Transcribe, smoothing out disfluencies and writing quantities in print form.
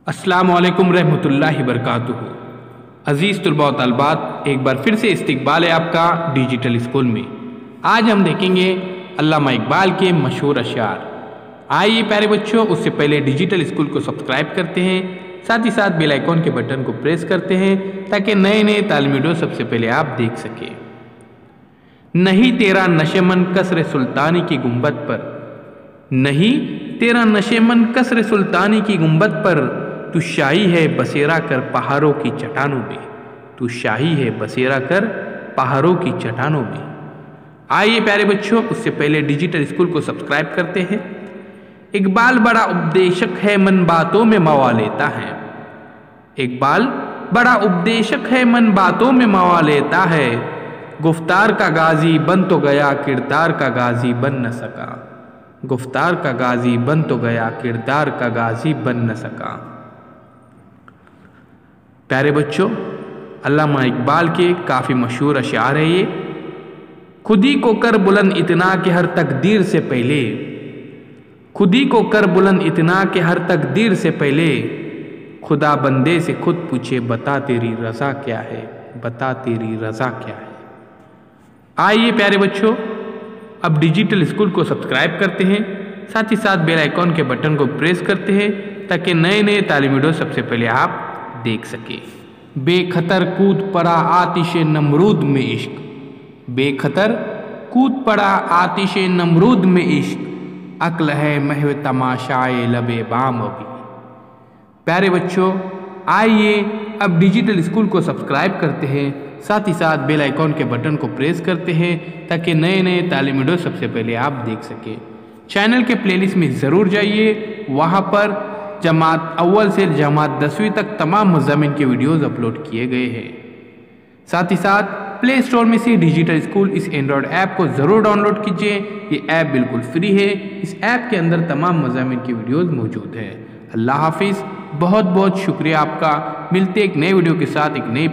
अस्सलामुअलैकुम रहमतुल्लाहि बरकातुहू। अज़ीज़ तलबा व तालिबात, एक बार फिर से इस्तकबाल है आपका डिजिटल स्कूल में। आज हम देखेंगे अल्लामा इकबाल के मशहूर अशार। आइए प्यारे बच्चों, उससे पहले डिजिटल स्कूल को सब्सक्राइब करते हैं, साथ ही साथ बेल आइकॉन के बटन को प्रेस करते हैं ताकि नए नए तालीमी वीडियो सबसे पहले आप देख सकें। नहीं तेरा नशेमन कसर सुल्तानी की गुंबद पर, नहीं तेरा नशेमन कसर सुल्तानी की गुंबद पर, तू शाही है बसेरा कर पहाड़ों की चट्टानों में, तू शाही है बसेरा कर पहाड़ों की चट्टानों में। आइए प्यारे बच्चों, उससे पहले डिजिटल स्कूल को सब्सक्राइब करते हैं। इकबाल बड़ा उपदेशक है, मन बातों में मवा लेता है। इकबाल बड़ा उपदेशक है, मन बातों में मवा लेता है। गुफ्तार का गाजी बन तो गया, किरदार का गाजी बन न सका। गुफ्तार का गाजी बन तो गया, किरदार का गाजी बन न सका। प्यारे बच्चों, अल्लामा इकबाल के काफ़ी मशहूर अशार है ये। खुदी को कर बुलंद इतना कि हर तकदीर से पहले, खुदी को कर बुलंद इतना कि हर तकदीर से पहले, खुदा बंदे से खुद पूछे बता तेरी रज़ा क्या है, बता तेरी रज़ा क्या है। आइए प्यारे बच्चों, अब डिजिटल स्कूल को सब्सक्राइब करते हैं, साथ ही साथ बेल आइकॉन के बटन को प्रेस करते हैं ताकि नए नए तालीमी वीडियो सबसे पहले आप देख सके। बेखतर कूद पड़ा आतिश नमरूद में इश्क, बेखतर कूद पड़ा आतिश नमरूद में इश्क, अक्ल है महव तमाशाए लबे बाम अभी। प्यारे बच्चों, आइए अब डिजिटल स्कूल को सब्सक्राइब करते हैं, साथ ही साथ बेल आइकॉन के बटन को प्रेस करते हैं ताकि नए नए तालीमी वीडियो सबसे पहले आप देख सकें। चैनल के प्लेलिस्ट में ज़रूर जाइए, वहाँ पर जमात अव्वल से जमात 10वीं तक तमाम मज़ामिन के वीडियोज़ अपलोड किए गए हैं। साथ ही साथ प्ले स्टोर में से डिजिटल स्कूल इस एंड्रॉयड ऐप को ज़रूर डाउनलोड कीजिए। ये ऐप बिल्कुल फ्री है। इस ऐप के अंदर तमाम मज़ामिन की वीडियोज़ मौजूद हैं। अल्लाह हाफिज़। बहुत बहुत शुक्रिया आपका। मिलते एक नए वीडियो के साथ एक नई